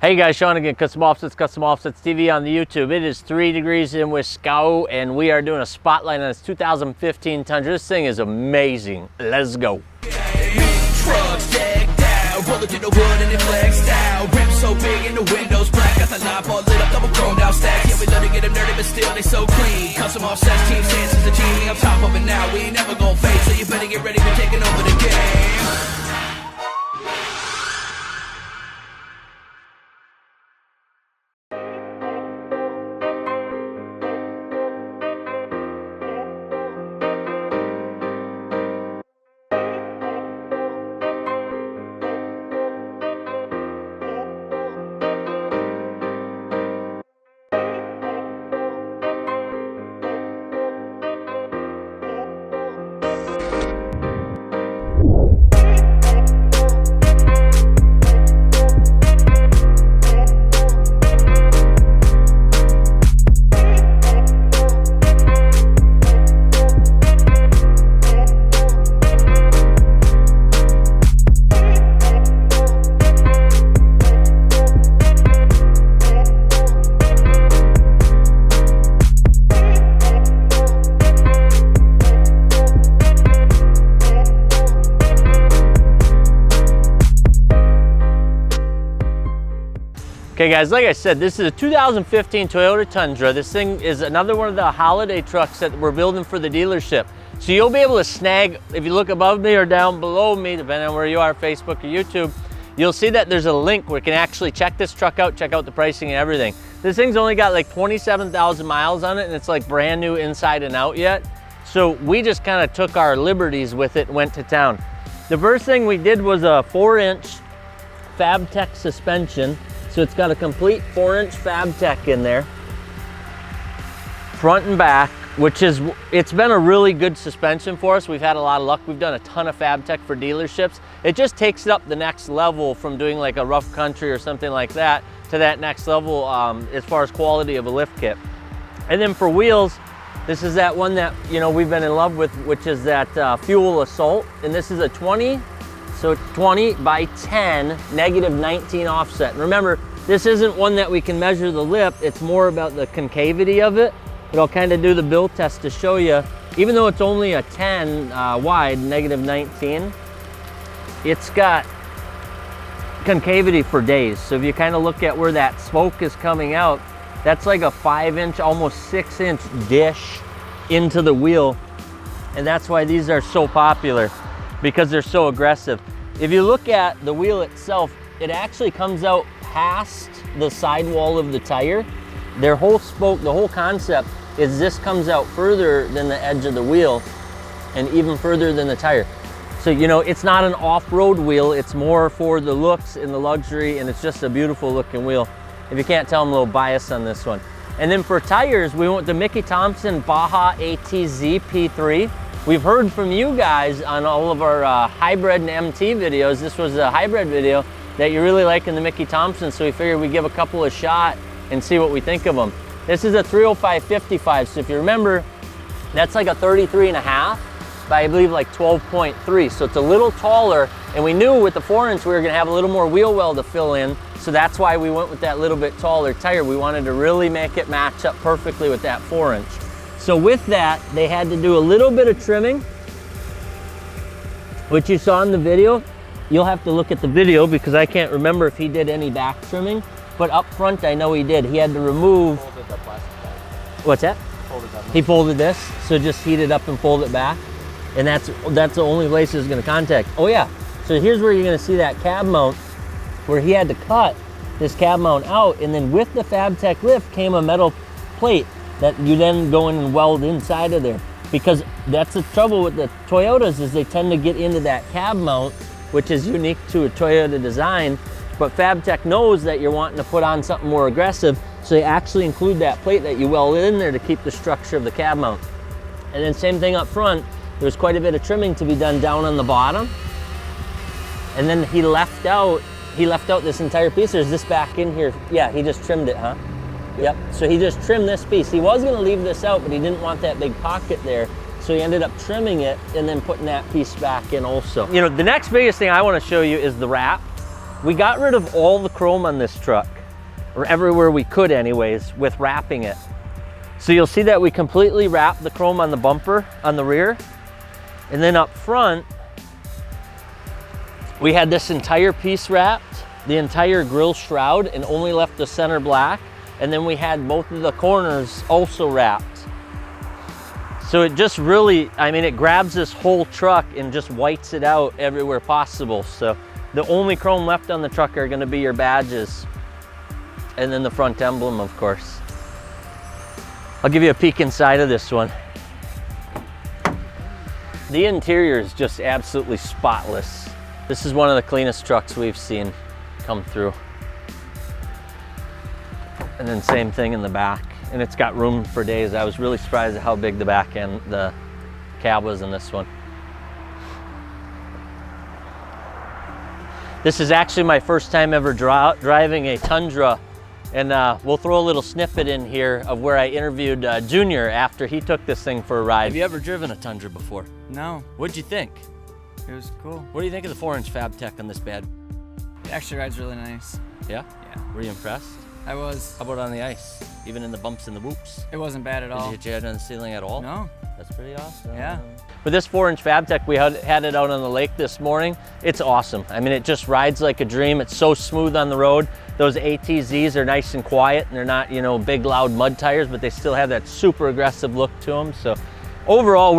Hey guys, Sean again, Custom Offsets TV on the YouTube. It is 3 degrees in Wisconsin, and we are doing a spotlight on this 2015 Tundra. This thing is amazing. Let's go. Trucks decked out, roll it to the wood and it flexed out. Rims so big and the windows black, got the knob all lit up, double chromed out stacks. Yeah, we love to get them dirty, but still they so clean. Custom Offsets, Team Handz is the team, we on top of it now. We ain't never gonna fade, so you better get ready for taking over the game. Okay guys, like I said, this is a 2015 Toyota Tundra. This thing is another one of the holiday trucks that we're building for the dealership. So you'll be able to snag, if you look above me or down below me, depending on where you are, Facebook or YouTube, you'll see that there's a link where you can actually check this truck out, check out the pricing and everything. This thing's only got like 27,000 miles on it, and it's like brand new inside and out yet. So we just kind of took our liberties with it and went to town. The first thing we did was a 4-inch Fabtech suspension. So it's got a complete 4-inch Fabtech in there, front and back, which is, it's been a really good suspension for us. We've had a lot of luck. We've done a ton of Fabtech for dealerships. It just takes it up the next level from doing like a rough country or something like that to that next level as far as quality of a lift kit. And then for wheels, this is that one that, you know, we've been in love with, which is that Fuel Assault. And this is a 20 by 10, negative 19 offset. And remember, this isn't one that we can measure the lip, it's more about the concavity of it. But I'll kind of do the build test to show you. Even though it's only a 10 wide, negative 19, it's got concavity for days. So if you kind of look at where that smoke is coming out, that's like a 5-inch, almost 6-inch dish into the wheel. And that's why these are so popular, because they're so aggressive. If you look at the wheel itself, it actually comes out past the sidewall of the tire. Their whole spoke, the whole concept is this comes out further than the edge of the wheel and even further than the tire. So, you know, it's not an off-road wheel, it's more for the looks and the luxury, and it's just a beautiful looking wheel. If you can't tell, I'm a little biased on this one. And then for tires, we went the Thompson Baja ATZ P3. We've heard from you guys on all of our hybrid and MT videos. This was a hybrid video that you're really liking the Thompson, so we figured we'd give a couple a shot and see what we think of them. This is a 305/55, so if you remember, that's like a 33.5 by I believe like 12.3, so it's a little taller, and we knew with the 4-inch we were gonna have a little more wheel well to fill in, so that's why we went with that little bit taller tire. We wanted to really make it match up perfectly with that 4-inch. So with that, they had to do a little bit of trimming, which you saw in the video. You'll have to look at the video because I can't remember if he did any back trimming, but up front I know he did. He had to remove... Folded the plastic back. What's that? Folded that. He folded this, so just heat it up and fold it back. And that's the only place it's gonna contact. Oh yeah, so here's where you're gonna see that cab mount, where he had to cut this cab mount out, and then with the Fabtech lift came a metal plate that you then go in and weld inside of there. Because that's the trouble with the Toyotas, is they tend to get into that cab mount, which is unique to a Toyota design, but Fabtech knows that you're wanting to put on something more aggressive, so they actually include that plate that you weld in there to keep the structure of the cab mount. And then same thing up front, there's quite a bit of trimming to be done down on the bottom. And then he left out this entire piece. There's this back in here. Yeah, he just trimmed it, huh? Yep, so he just trimmed this piece. He was gonna leave this out, but he didn't want that big pocket there. So he ended up trimming it and then putting that piece back in also. You know, the next biggest thing I wanna show you is the wrap. We got rid of all the chrome on this truck. or everywhere we could anyways, with wrapping it. So you'll see that we completely wrapped the chrome on the bumper on the rear. And then up front, we had this entire piece wrapped, the entire grille shroud, and only left the center black. And then we had both of the corners also wrapped. So it just really, I mean, it grabs this whole truck and just whites it out everywhere possible. So the only chrome left on the truck are gonna be your badges and then the front emblem, of course. I'll give you a peek inside of this one. The interior is just absolutely spotless. This is one of the cleanest trucks we've seen come through. And then same thing in the back. And it's got room for days. I was really surprised at how big the back end, the cab was in this one. This is actually my first time ever driving a Tundra. And we'll throw a little snippet in here of where I interviewed Junior after he took this thing for a ride. Have you ever driven a Tundra before? No. What'd you think? It was cool. What do you think of the 4-inch Fabtech on this bed? It actually rides really nice. Yeah? Yeah. Were you impressed? I was. How about on the ice? Even in the bumps and the whoops? It wasn't bad at all. Did you hit your head on the ceiling at all? No. That's pretty awesome. Yeah. With this 4-inch Fabtech, we had it out on the lake this morning. It's awesome. I mean, it just rides like a dream. It's so smooth on the road. Those ATZs are nice and quiet, and they're not, you know, big, loud mud tires, but they still have that super aggressive look to them. So overall,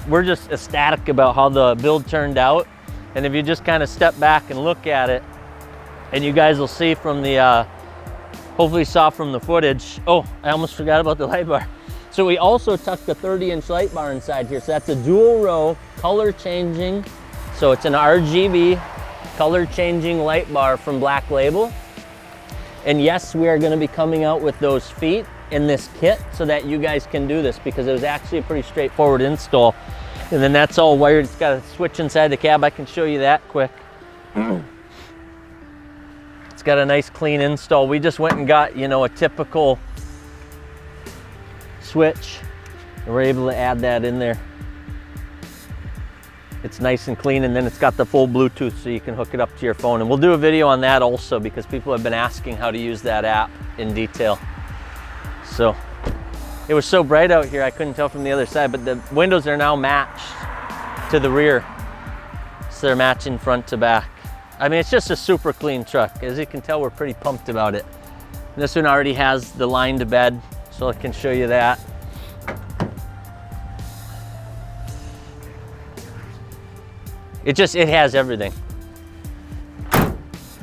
we're just ecstatic about how the build turned out. And if you just kind of step back and look at it, and you guys will see from the, hopefully you saw from the footage. Oh, I almost forgot about the light bar. So we also tucked a 30-inch light bar inside here. So that's a dual row, color changing. So it's an RGB color changing light bar from Black Label. And yes, we are gonna be coming out with those feet in this kit so that you guys can do this, because it was actually a pretty straightforward install. And then that's all wired. It's got a switch inside the cab. I can show you that quick. It's got a nice clean install. We just went and got, you know, a typical switch, and we're able to add that in there. It's nice and clean, and then it's got the full Bluetooth so you can hook it up to your phone. And we'll do a video on that also, because people have been asking how to use that app in detail. So it was so bright out here I couldn't tell from the other side, but the windows are now matched to the rear. So they're matching front to back. I mean, it's just a super clean truck. As you can tell, we're pretty pumped about it. And this one already has the line to bed, so I can show you that. It has everything.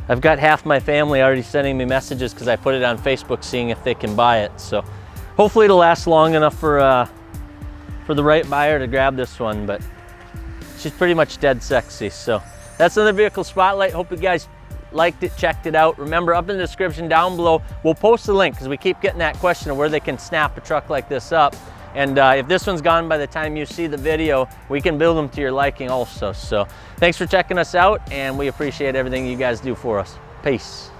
I've got half my family already sending me messages because I put it on Facebook seeing if they can buy it. So hopefully it'll last long enough for the right buyer to grab this one, but she's pretty much dead sexy. So that's another vehicle spotlight. Hope you guys liked it, checked it out. Remember, up in the description down below, we'll post a link because we keep getting that question of where they can snap a truck like this up. And if this one's gone by the time you see the video, we can build them to your liking also. So thanks for checking us out, and we appreciate everything you guys do for us. Peace.